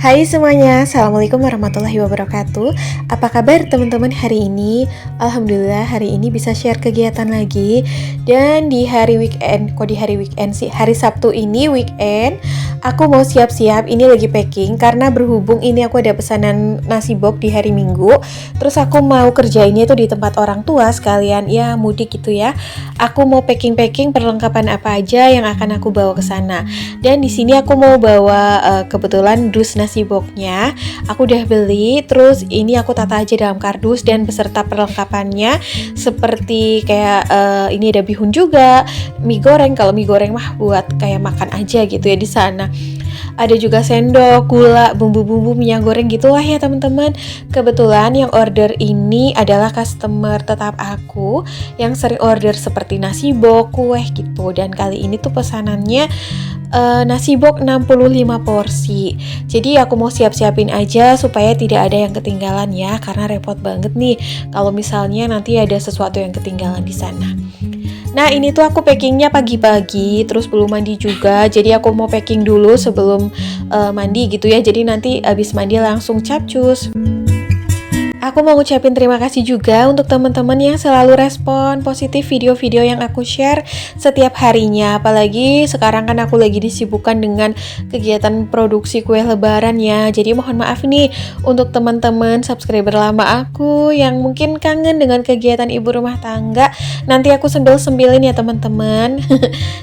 Hai semuanya, Assalamualaikum warahmatullahi wabarakatuh. Apa kabar teman-teman hari ini? Alhamdulillah hari ini bisa share kegiatan lagi. Dan di hari weekend, kok di hari weekend sih? Hari Sabtu ini weekend, aku mau siap-siap, ini lagi packing. Karena berhubung ini aku ada pesanan nasi box di hari Minggu. Terus aku mau kerjainnya itu di tempat orang tua sekalian, ya mudik gitu ya. Aku mau packing-packing perlengkapan apa aja yang akan aku bawa ke sana. Dan di sini aku mau bawa kebetulan dus nasi boxnya aku udah beli, terus ini aku tata aja dalam kardus dan beserta perlengkapannya seperti kayak ini ada bihun juga, mie goreng. Kalau mie goreng mah buat kayak makan aja gitu ya di sana. Ada juga sendok, gula, bumbu-bumbu minyak goreng gitu lah ya teman-teman. Kebetulan yang order ini adalah customer tetap aku yang sering order seperti nasi box, kue gitu. Dan kali ini tuh pesanannya nasi box 65 porsi. Jadi aku mau siap-siapin aja supaya tidak ada yang ketinggalan ya, karena repot banget nih kalau misalnya nanti ada sesuatu yang ketinggalan di sana. Nah ini tuh aku packingnya pagi-pagi, terus belum mandi juga. Jadi aku mau packing dulu sebelum mandi gitu ya. Jadi nanti abis mandi langsung capcus. Aku mau ngucapin terima kasih juga untuk teman-teman yang selalu respon positif video-video yang aku share setiap harinya. Apalagi sekarang kan aku lagi disibukkan dengan kegiatan produksi kue lebaran ya. Jadi mohon maaf nih untuk teman-teman subscriber lama aku yang mungkin kangen dengan kegiatan ibu rumah tangga. Nanti aku sambil-sambilin ya teman-teman.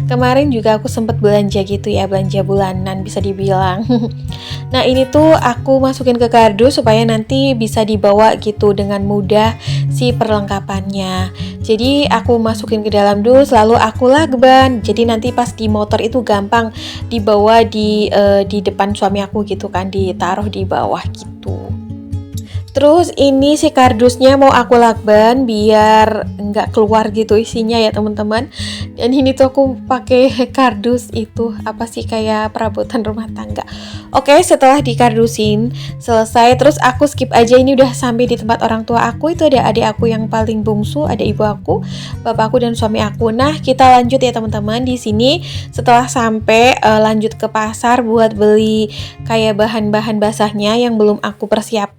Kemarin juga aku sempat belanja gitu ya, belanja bulanan bisa dibilang. Nah ini tuh aku masukin ke kardus supaya nanti bisa dibawa gitu dengan mudah si perlengkapannya. Jadi aku masukin ke dalam dus lalu aku lakban. Jadi nanti pas di motor itu gampang dibawa di depan suami aku gitu kan, ditaruh di bawah gitu. Terus ini si kardusnya mau aku lakban biar nggak keluar gitu isinya ya teman-teman. Dan ini tuh aku pakai kardus itu apa sih kayak perabotan rumah tangga. Oke, setelah dikardusin selesai, terus aku skip aja, ini udah sampai di tempat orang tua aku. Itu ada adik aku yang paling bungsu, ada ibu aku, bapak aku dan suami aku. Nah kita lanjut ya teman-teman. Di sini setelah sampai lanjut ke pasar buat beli kayak bahan-bahan basahnya yang belum aku persiapkan.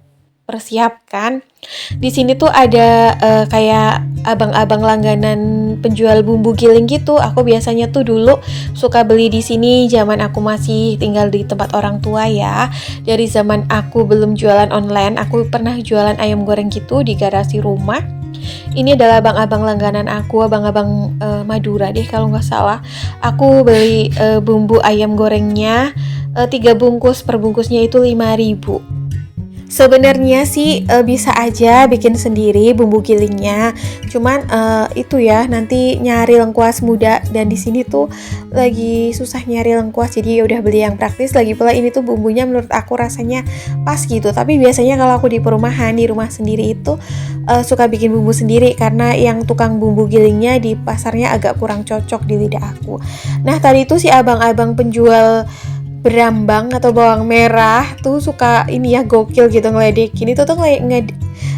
Di sini tuh ada kayak abang-abang langganan penjual bumbu giling gitu. Aku biasanya tuh dulu suka beli di sini zaman aku masih tinggal di tempat orang tua ya. Dari zaman aku belum jualan online, aku pernah jualan ayam goreng gitu di garasi rumah. Ini adalah abang-abang langganan aku, abang-abang Madura deh kalau nggak salah. Aku beli bumbu ayam gorengnya 3 bungkus, per bungkusnya itu 5.000. Sebenarnya sih bisa aja bikin sendiri bumbu gilingnya, cuman itu ya nanti nyari lengkuas muda dan di sini tuh lagi susah nyari lengkuas, jadi ya udah beli yang praktis. Lagi pula ini tuh bumbunya menurut aku rasanya pas gitu. Tapi biasanya kalau aku di perumahan di rumah sendiri itu suka bikin bumbu sendiri karena yang tukang bumbu gilingnya di pasarnya agak kurang cocok di lidah aku. Nah tadi tuh si abang-abang penjual berambang atau bawang merah tuh suka ini ya gokil gitu ngeledekin. Itu tuh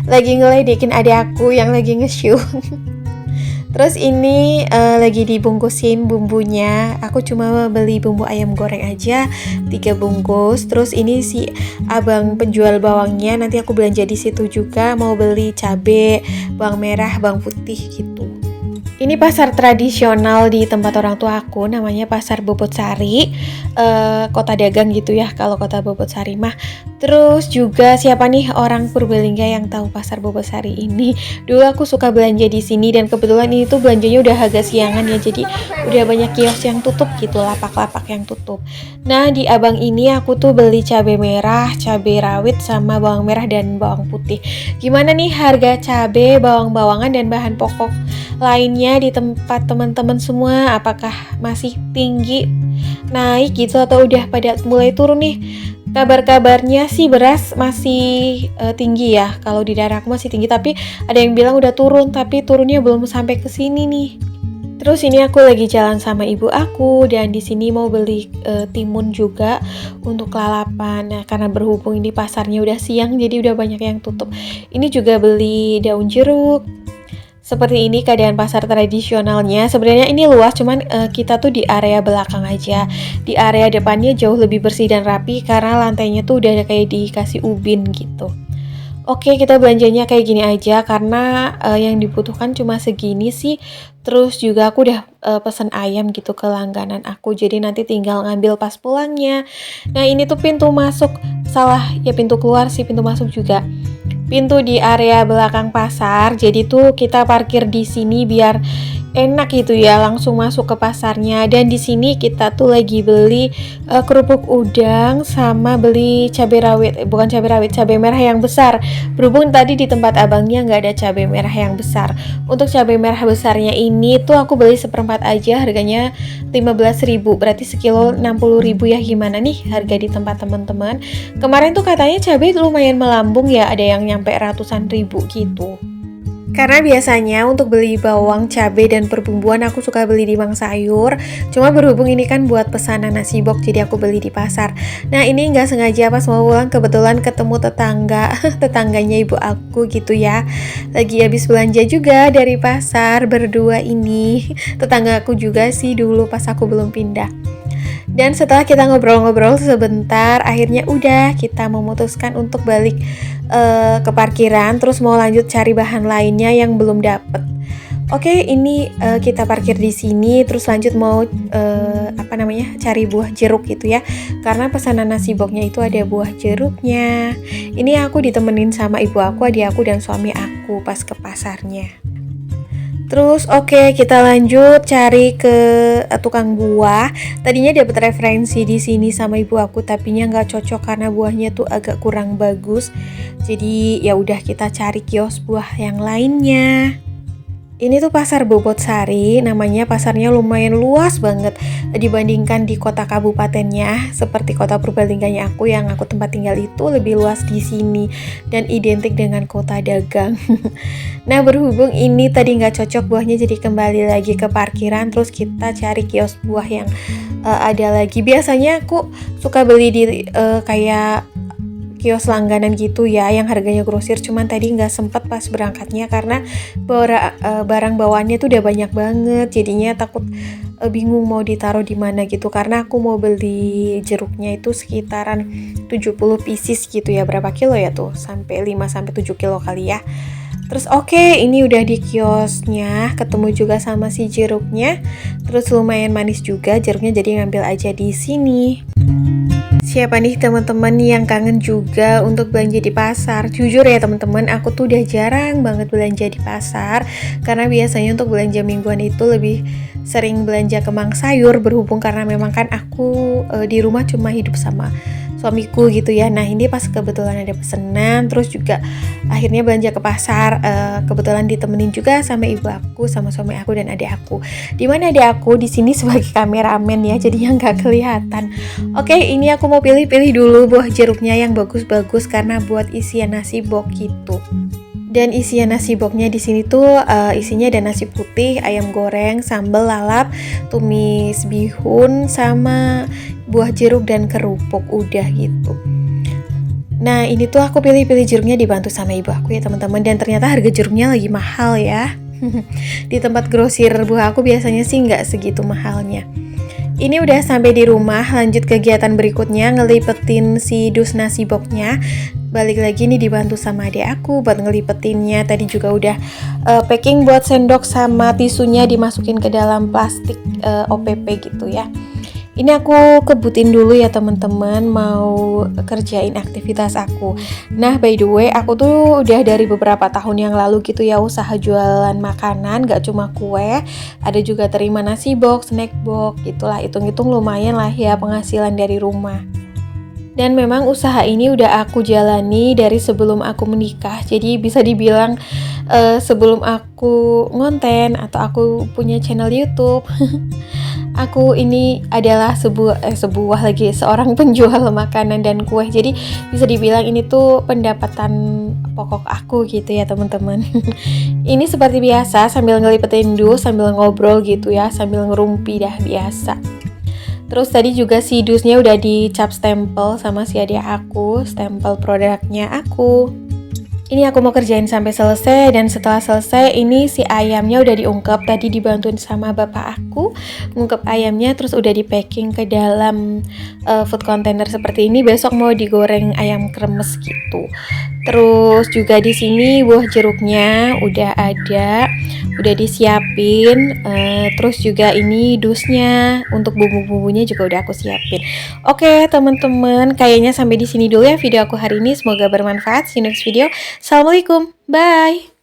lagi ngeledekin adik aku yang lagi nge-show. Terus ini lagi dibungkusin bumbunya. Aku cuma beli bumbu ayam goreng aja 3 bungkus. Terus ini si abang penjual bawangnya nanti aku belanja di situ juga, mau beli cabe, bawang merah, bawang putih gitu. Ini pasar tradisional di tempat orang tua aku, namanya Pasar Bobotsari, kota dagang gitu ya kalau kota Bobotsari mah. Terus juga siapa nih orang Purbalingga yang tahu Pasar Bobotsari ini? Dulu aku suka belanja di sini dan kebetulan ini tuh belanjanya udah agak siangan ya, jadi udah banyak kios yang tutup gitu, lapak-lapak yang tutup. Nah di abang ini aku tuh beli cabai merah, cabai rawit sama bawang merah dan bawang putih. Gimana nih harga cabai, bawang-bawangan dan bahan pokok lainnya di tempat teman-teman semua? Apakah masih tinggi, naik gitu, atau udah pada mulai turun nih? Kabar-kabarnya sih beras masih tinggi ya. Kalau di daerah aku masih tinggi, tapi ada yang bilang udah turun, tapi turunnya belum sampai ke sini nih. Terus ini aku lagi jalan sama ibu aku dan di sini mau beli timun juga untuk lalapan. Nah, karena berhubung ini pasarnya udah siang jadi udah banyak yang tutup. Ini juga beli daun jeruk Seperti ini keadaan pasar tradisionalnya. Sebenarnya ini luas, cuman kita tuh di area belakang aja. Di area depannya jauh lebih bersih dan rapi karena lantainya tuh udah kayak dikasih ubin gitu. Oke, kita belanjanya kayak gini aja karena yang dibutuhkan cuma segini sih. Terus juga aku udah pesen ayam gitu ke langganan aku. Jadi nanti tinggal ngambil pas pulangnya. Nah, ini tuh pintu masuk. Salah, ya pintu keluar sih, pintu masuk juga. Pintu di area belakang pasar. Jadi tuh kita parkir di sini biar enak gitu ya, langsung masuk ke pasarnya. Dan di sini kita tuh lagi beli kerupuk udang sama beli cabai rawit, bukan cabai rawit, cabai merah yang besar. Berhubung tadi di tempat abangnya nggak ada cabai merah yang besar. Untuk cabai merah besarnya ini tuh aku beli seperempat aja, harganya 15.000, berarti sekilo 60.000 ya. Gimana nih harga di tempat teman-teman? Kemarin tuh katanya cabai lumayan melambung ya, ada yang nyampe ratusan ribu gitu. Karena biasanya untuk beli bawang, cabai, dan perbumbuan aku suka beli di Mang Sayur. Cuma berhubung ini kan buat pesanan nasi box, jadi aku beli di pasar. Nah, ini nggak sengaja pas mau pulang kebetulan ketemu tetangganya ibu aku gitu ya. Lagi habis belanja juga dari pasar berdua ini. Tetangga aku juga sih dulu pas aku belum pindah. Dan setelah kita ngobrol-ngobrol sebentar, akhirnya udah kita memutuskan untuk balik ke parkiran, terus mau lanjut cari bahan lainnya yang belum dapet. Oke, ini kita parkir di sini, terus lanjut mau cari buah jeruk gitu ya. Karena pesanan nasi boxnya itu ada buah jeruknya. Ini aku ditemenin sama ibu aku, adik aku, dan suami aku pas ke pasarnya. Terus oke, kita lanjut cari ke tukang buah. Tadinya dapat referensi di sini sama ibu aku, tapinya nggak cocok karena buahnya tuh agak kurang bagus. Jadi ya udah kita cari kios buah yang lainnya. Ini tuh pasar Bobotsari, namanya. Pasarnya lumayan luas banget dibandingkan di kota kabupatennya. Seperti kota Purbalingga aku yang aku tempat tinggal itu lebih luas di sini dan identik dengan kota dagang. Nah, berhubung ini tadi nggak cocok buahnya, jadi kembali lagi ke parkiran. Terus kita cari kios buah yang ada lagi. Biasanya aku suka beli di kayak kios langganan gitu ya, yang harganya grosir. Cuman tadi nggak sempet pas berangkatnya karena barang bawaannya tuh udah banyak banget. Jadinya takut bingung mau ditaruh di mana gitu. Karena aku mau beli jeruknya itu sekitaran 70 pieces gitu ya. Berapa kilo ya tuh? Sampai 5-7 kilo kali ya. Terus oke, ini udah di kiosnya, ketemu juga sama si jeruknya. Terus lumayan manis juga jeruknya, jadi ngambil aja di sini. Siapa nih teman-teman yang kangen juga untuk belanja di pasar? Jujur ya teman-teman, aku tuh udah jarang banget belanja di pasar. Karena biasanya untuk belanja mingguan itu lebih sering belanja ke Mang Sayur. Berhubung karena memang kan aku di rumah cuma hidup sama suamiku gitu ya. Nah, ini pas kebetulan ada pesanan, terus juga akhirnya belanja ke pasar. Kebetulan ditemenin juga sama ibu aku, sama suami aku, dan adik aku. Dimana adik aku di sini sebagai kameramen ya, jadinya nggak kelihatan. Oke, ini aku mau pilih-pilih dulu buah jeruknya yang bagus-bagus karena buat isian nasi box gitu. Dan isian nasi boxnya di sini tuh isinya ada nasi putih, ayam goreng, sambal lalap, tumis bihun, sama buah jeruk dan kerupuk, udah gitu. Nah, ini tuh aku pilih-pilih jeruknya dibantu sama ibu aku ya teman-teman, dan ternyata harga jeruknya lagi mahal ya. Di tempat grosir buah aku biasanya sih nggak segitu mahalnya. Ini udah sampai di rumah, lanjut kegiatan berikutnya ngelipetin si dus nasi boxnya. Balik lagi nih dibantu sama adik aku buat ngelipetinnya. Tadi juga udah packing buat sendok sama tisunya dimasukin ke dalam plastik OPP gitu ya. Ini aku kebutin dulu ya teman-teman, mau kerjain aktivitas aku. Nah, by the way, aku tuh udah dari beberapa tahun yang lalu gitu ya usaha jualan makanan, gak cuma kue, ada juga terima nasi box, snack box, gitulah. Hitung-hitung lumayan lah ya penghasilan dari rumah. Dan memang usaha ini udah aku jalani dari sebelum aku menikah. Jadi bisa dibilang sebelum aku ngonten atau aku punya channel YouTube. Aku ini adalah seorang penjual makanan dan kue. Jadi bisa dibilang ini tuh pendapatan pokok aku gitu ya teman-teman. Ini seperti biasa sambil ngelipetin dus, sambil ngobrol gitu ya, sambil ngerumpi dah biasa. Terus tadi juga si dusnya udah dicap stempel sama si adik aku, stempel produknya aku. Ini aku mau kerjain sampai selesai, dan setelah selesai ini si ayamnya udah diungkep. Tadi dibantuin sama bapak aku ngungkep ayamnya, terus udah di packing ke dalam food container seperti ini. Besok mau digoreng ayam kremes gitu. Terus juga di sini buah jeruknya udah ada, udah disiapin. Terus juga ini dusnya untuk bumbu-bumbunya juga udah aku siapin. Oke teman-teman, kayaknya sampai di sini dulu ya video aku hari ini. Semoga bermanfaat. See you next video. Assalamualaikum, bye.